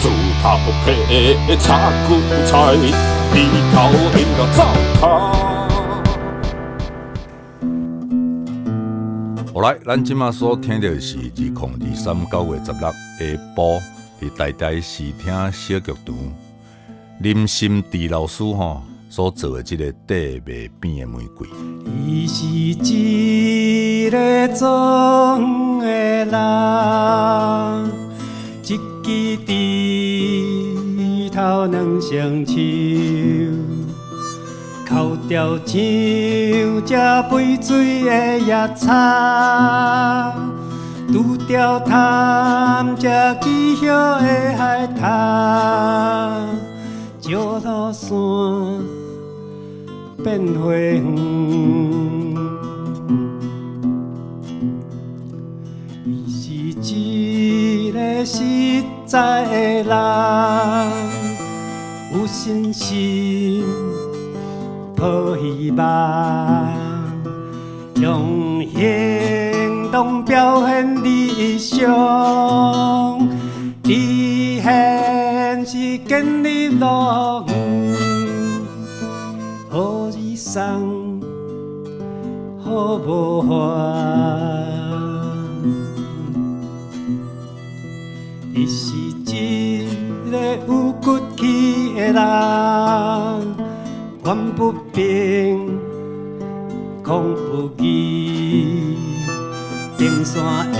树头皮插韭菜，日头阴了灶头。好来，咱即马所听到的是2023 9月16下晡，伫台台视听小剧场林心地老师所做的这个地袂变的玫瑰。伊是一个总的人，一支枝头两双手，口条像这杯水的叶叉，拄着探这奇秀的海滩，石头山变花园。伊是一个实在的人，有信心。抱希望，用行动表现理想，理现是建立路远，好日送，好无烦。伊是一个有骨气的人。怨不平，讲不义，登山的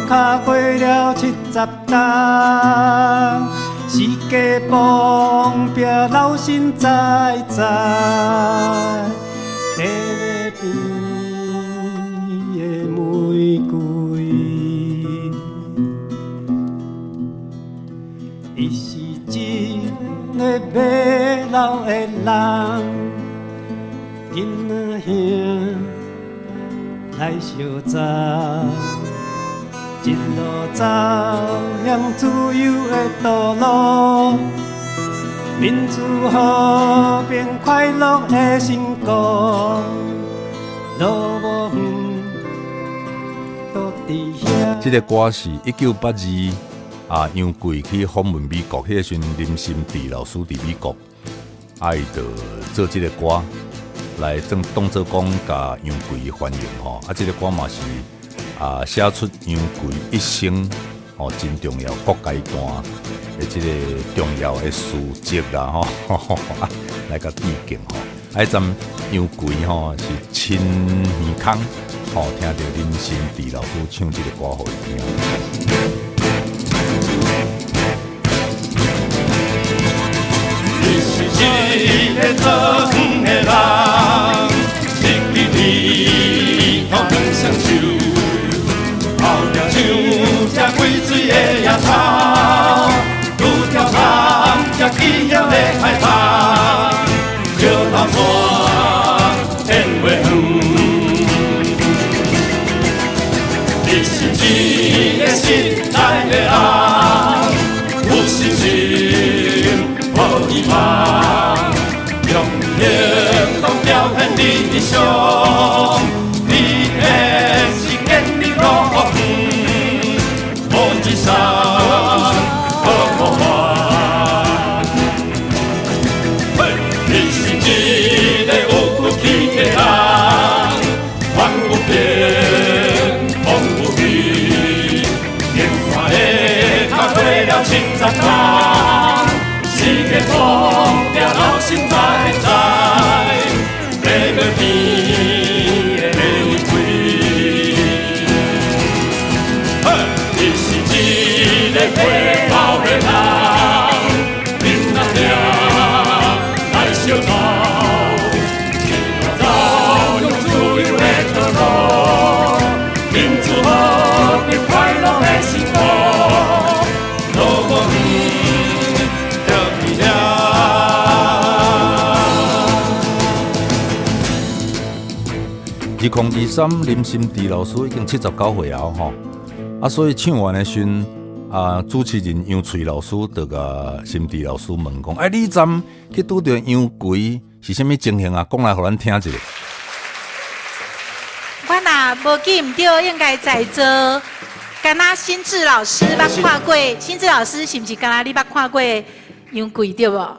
脚过了70担，四界帮壁老神在在，地里边的玫瑰，伊是一个马老的人，囡仔兄来相赞，一路走向自由的道路，民主和平快乐的成功，路无远，都伫遐。这个歌是1982。杨贵去访问美国，迄个时阵林心地老师伫美国，伊就做这个歌来当做讲甲杨贵欢迎吼。这个歌嘛是写出杨贵一生真重要各阶段的这个重要的事迹啦吼，来甲致敬吼。咱杨贵是亲耳孔听到林心地老师唱这个歌，互伊听。一个总的人，一支枝头两双手，口条像这贵水的野草，拄着香这奇妙的海滩，石头山变花园。你是一个实在的人，有信心，抱希望。用行动表现理想，你的是建立路远，无一山可无烦。你是一个有骨气的人，怨不平，风不平，登山的脚过了70担，世界风着老心在在，地袂变的玫瑰。你是一个会跑的人，囡仔兄来相投，一路走向自由的道路，民主和平快乐的成功，路无远，就伫遐。2023林心地老师已经79岁啊吼，所以唱完的时阵主持人杨翠老师就甲心地老师问讲，你站去拄着杨贵是啥物情形啊？讲来互咱听一下。我若无记毋对，应该在座敢若新智老师捌看过，新智老师是毋是敢若你捌看过杨贵对无？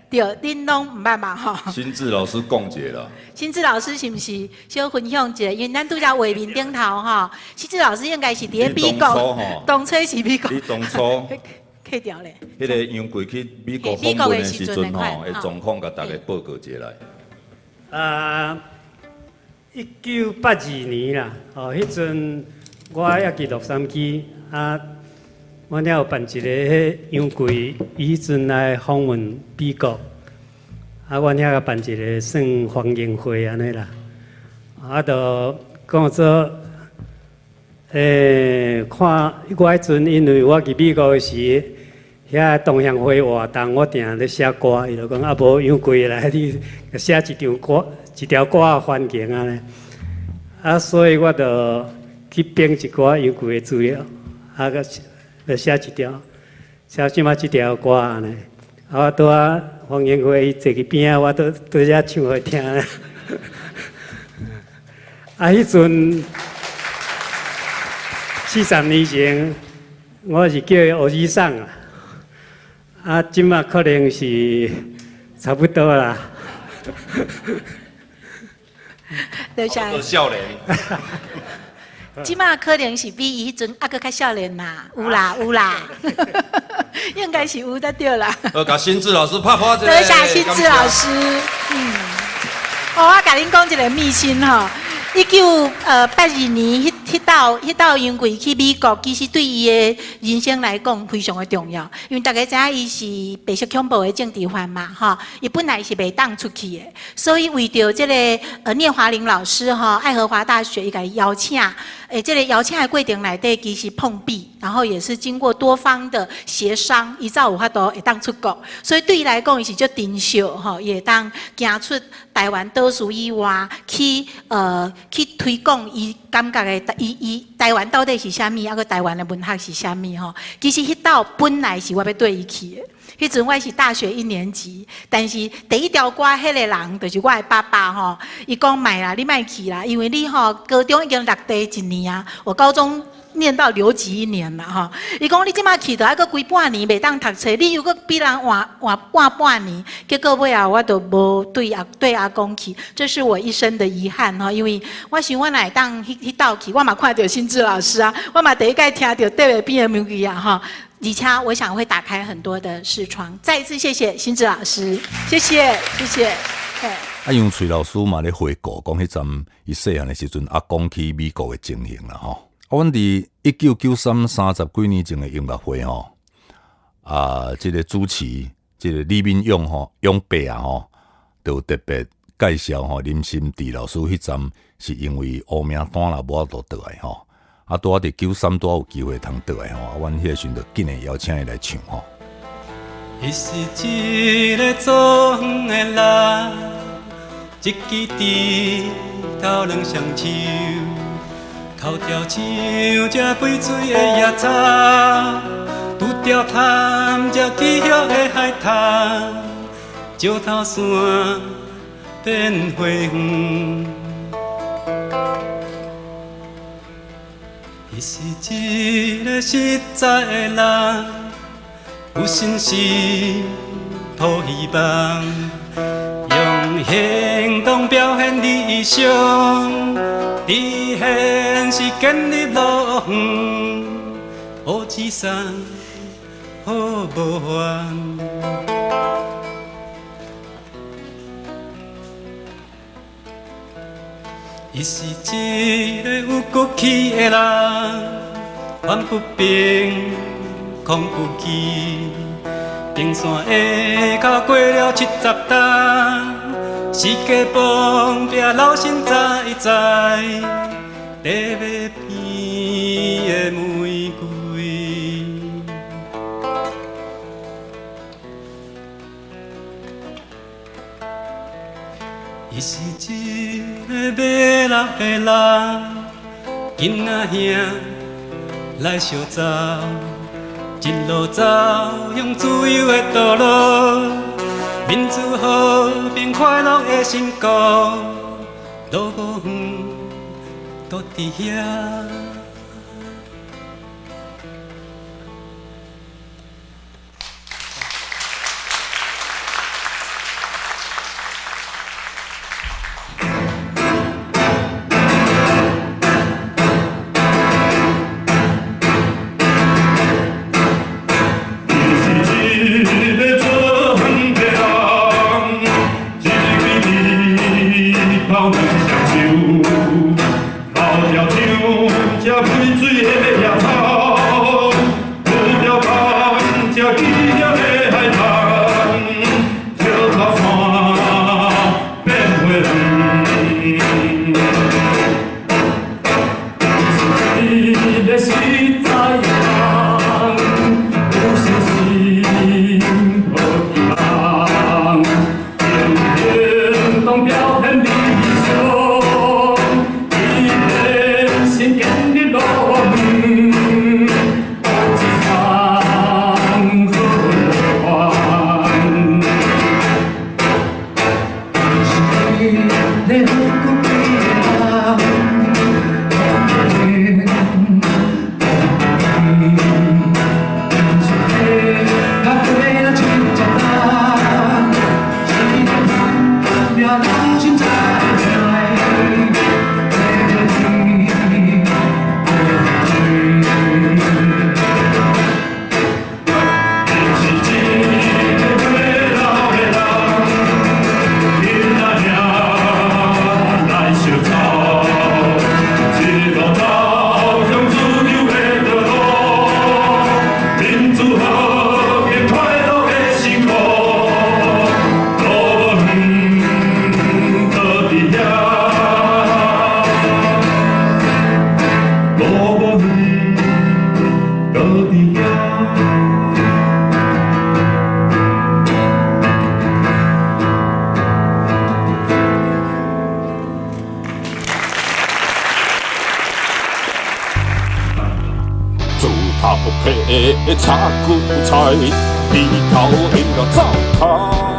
对，恁拢毋捌嘛吼。新智老师讲解了，新智老师是毋是小分享一下？因为咱拄则画面顶头吼，新智老师应该是伫咧美国，当初是美国。你当初去掉咧。迄个杨贵去美国访问的时阵吼，的状况，甲大家报告一下来。 1982年啦，迄阵我还伫洛杉矶我了有办一个迄杨贵，伊迄阵来访问美国，我了甲办一个算欢迎会安尼啦，就讲做，看我迄阵因为我伫美国的时，遐同乡会活动，我定咧写歌，伊就讲无杨贵来，你写一张歌。 一条歌的环境所以我就去编一寡杨贵的资料，个写一条，写即马即条歌安尼，我拄黄延辉伊坐去边我都遮唱互听。迄阵40年前，我是叫伊欧吉桑即马可能是差不多啦。对啥？少年。即马可能是比伊迄阵搁较少年啦，有啦有啦，应该是有得对啦。甲新智老师拍拍者。多谢新智老师。我甲恁讲一个秘辛吼，1982年迄道杨贵去美国，其实对伊的人生来讲非常的重要，因为大家知影伊是白色恐怖的政治犯嘛，吼，伊本来是袂当出去的，所以为着这个聂华苓老师吼，爱荷华大学伊甲伊邀请，这个邀请的过程内底其实碰壁，然后也是经过多方的协商，伊才有法度会当出国，所以对伊来讲伊是足珍惜吼，也当行出台湾倒数以外去推广伊感觉的伊台湾到底是啥物，还个台湾的文学是啥物吼？其实迄道本来是我要对伊去的，迄阵我是大学1年级，但是第一条歌迄个人就是我的爸爸吼，伊讲卖啦，你莫去啦，因为你吼高中已经落地1年啊，我高中。念到留级1年啦，吼！伊讲你即马去着还阁规半年袂当读册，你又阁比人换半年，结果尾啊，我都无对阿公去，这是我一生的遗憾吼。因为我想我来当迄道去，我嘛看到新智老师啊，我嘛第一届听到对面边的 music 啊，哈！而且我想会打开很多的视窗。再一次谢谢新智老师，谢谢。杨翠老师嘛咧回顾讲迄阵伊细汉的时阵，阿公去美国的情形啦吼。阮伫1993、30几年前的音乐会吼，这个主持，这个李敏勇吼，勇伯吼，就特别介绍吼林心地老师迄阵是因为乌名单啦，无法度倒来吼，拄伫93拄有机会通倒来吼，阮迄个时阵就紧诶邀请伊来唱吼。伊是一个做远的人，一支枝头两双手。头条唱这飞水的野草，拄着探这起叶的海滩，石头山变花园。伊是一个实在的人，有心事抱希望，用行动表现理想。你现是建立路远，乌子山好无烦。伊是一个有骨气的人，反不平，抗不羁。冰山下脚过了70担。世界旁边老身在在，地尾边的玫瑰。伊是一个买老的人，囡仔兄来相走，一路走向自由的道路。民主和平快乐的成果，路无远，都伫遐。头壳的插骨菜，日头因着灶头。